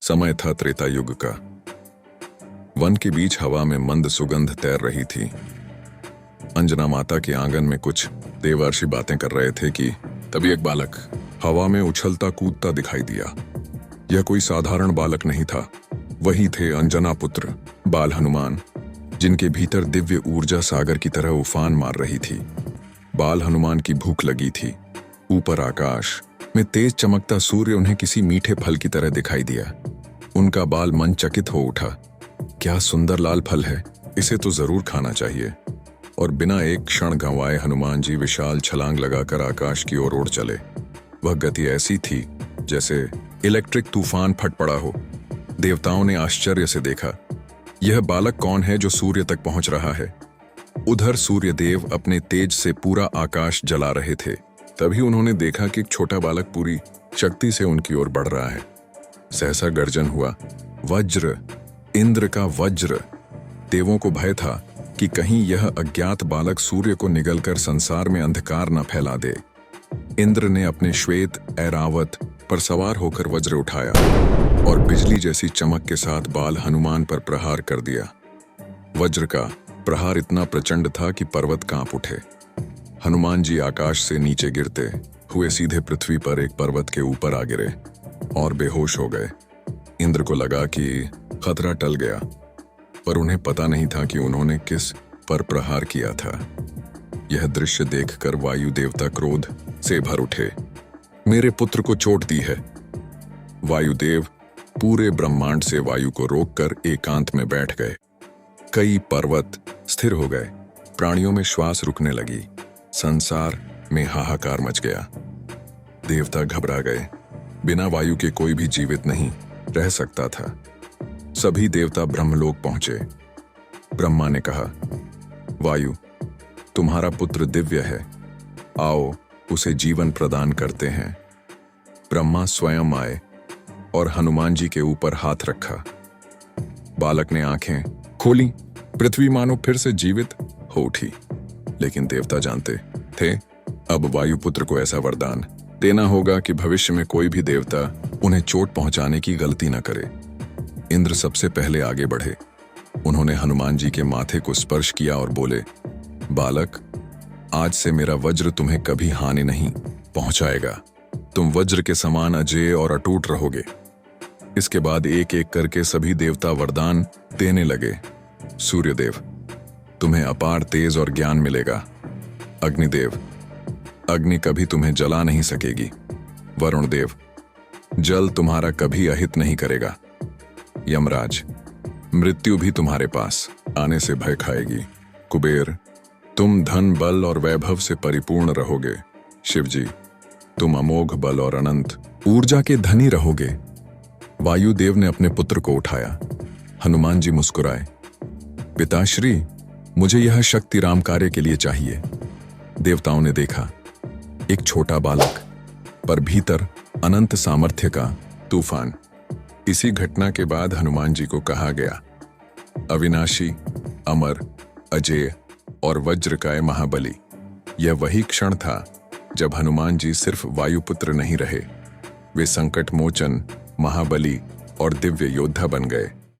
समय था त्रेता युग का। वन के बीच हवा में मंद सुगंध तैर रही थी। अंजना माता के आंगन में कुछ देवर्षि बातें कर रहे थे कि तभी एक बालक हवा में उछलता कूदता दिखाई दिया। यह कोई साधारण बालक नहीं था, वही थे अंजना पुत्र बाल हनुमान, जिनके भीतर दिव्य ऊर्जा सागर की तरह उफान मार रही थी। बाल हनुमान की भूख लगी थी। ऊपर आकाश में तेज चमकता सूर्य उन्हें किसी मीठे फल की तरह दिखाई दिया। उनका बाल मन चकित हो उठा। क्या सुंदर लाल फल है, इसे तो जरूर खाना चाहिए। और बिना एक क्षण गंवाए हनुमान जी विशाल छलांग लगाकर आकाश की ओर उड़ चले। वह गति ऐसी थी जैसे इलेक्ट्रिक तूफान फट पड़ा हो। देवताओं ने आश्चर्य से देखा, यह बालक कौन है जो सूर्य तक पहुंच रहा है। उधर सूर्यदेव अपने तेज से पूरा आकाश जला रहे थे। तभी उन्होंने देखा कि एक छोटा बालक पूरी शक्ति से उनकी ओर बढ़ रहा है। सहसा गर्जन हुआ, वज्र, इंद्र का वज्र। देवों को भय था कि कहीं यह अज्ञात बालक सूर्य को निगलकर संसार में अंधकार न फैला दे। इंद्र ने अपने श्वेत ऐरावत पर सवार होकर वज्र उठाया और बिजली जैसी चमक के साथ बाल हनुमान पर प्रहार कर दिया। वज्र का प्रहार इतना प्रचंड था कि पर्वत कांप उठे। हनुमान जी आकाश से नीचे गिरते हुए सीधे पृथ्वी पर एक पर्वत के ऊपर आ गिरे और बेहोश हो गए। इंद्र को लगा कि खतरा टल गया, पर उन्हें पता नहीं था कि उन्होंने किस पर प्रहार किया था। यह दृश्य देखकर वायु देवता क्रोध से भर उठे। मेरे पुत्र को चोट दी है। वायुदेव पूरे ब्रह्मांड से वायु को रोककर एकांत में बैठ गए। कई पर्वत स्थिर हो गए, प्राणियों में श्वास रुकने लगी, संसार में हाहाकार मच गया। देवता घबरा गए। बिना वायु के कोई भी जीवित नहीं रह सकता था। सभी देवता ब्रह्मलोक पहुंचे। ब्रह्मा ने कहा, वायु, तुम्हारा पुत्र दिव्य है, आओ उसे जीवन प्रदान करते हैं। ब्रह्मा स्वयं आए और हनुमान जी के ऊपर हाथ रखा। बालक ने आंखें खोली, पृथ्वी मानो फिर से जीवित हो उठी। लेकिन देवता जानते थे अब वायुपुत्र को ऐसा वरदान देना होगा कि भविष्य में कोई भी देवता उन्हें चोट पहुंचाने की गलती न करे। इंद्र सबसे पहले आगे बढ़े। उन्होंने हनुमान जी के माथे को स्पर्श किया और बोले, बालक, आज से मेरा वज्र तुम्हें कभी हानि नहीं पहुंचाएगा। तुम वज्र के समान अजेय और अटूट रहोगे। इसके बाद एक एक करके सभी देवता वरदान देने लगे। सूर्यदेव, तुम्हें अपार तेज और ज्ञान मिलेगा। अग्निदेव, अग्नि कभी तुम्हें जला नहीं सकेगी। वरुण देव, जल तुम्हारा कभी अहित नहीं करेगा। यमराज, मृत्यु भी तुम्हारे पास आने से भय खाएगी। कुबेर, तुम धन, बल और वैभव से परिपूर्ण रहोगे। शिवजी, तुम अमोघ बल और अनंत ऊर्जा के धनी रहोगे। वायुदेव ने अपने पुत्र को उठाया। हनुमान जी मुस्कुराए, पिताश्री, मुझे यह शक्ति राम कार्य के लिए चाहिए। देवताओं ने देखा, एक छोटा बालक, पर भीतर अनंत सामर्थ्य का तूफान। इसी घटना के बाद हनुमान जी को कहा गया, अविनाशी, अमर, अजेय और वज्रकाय महाबली। यह वही क्षण था जब हनुमान जी सिर्फ वायुपुत्र नहीं रहे, वे संकट मोचन, महाबली और दिव्य योद्धा बन गए।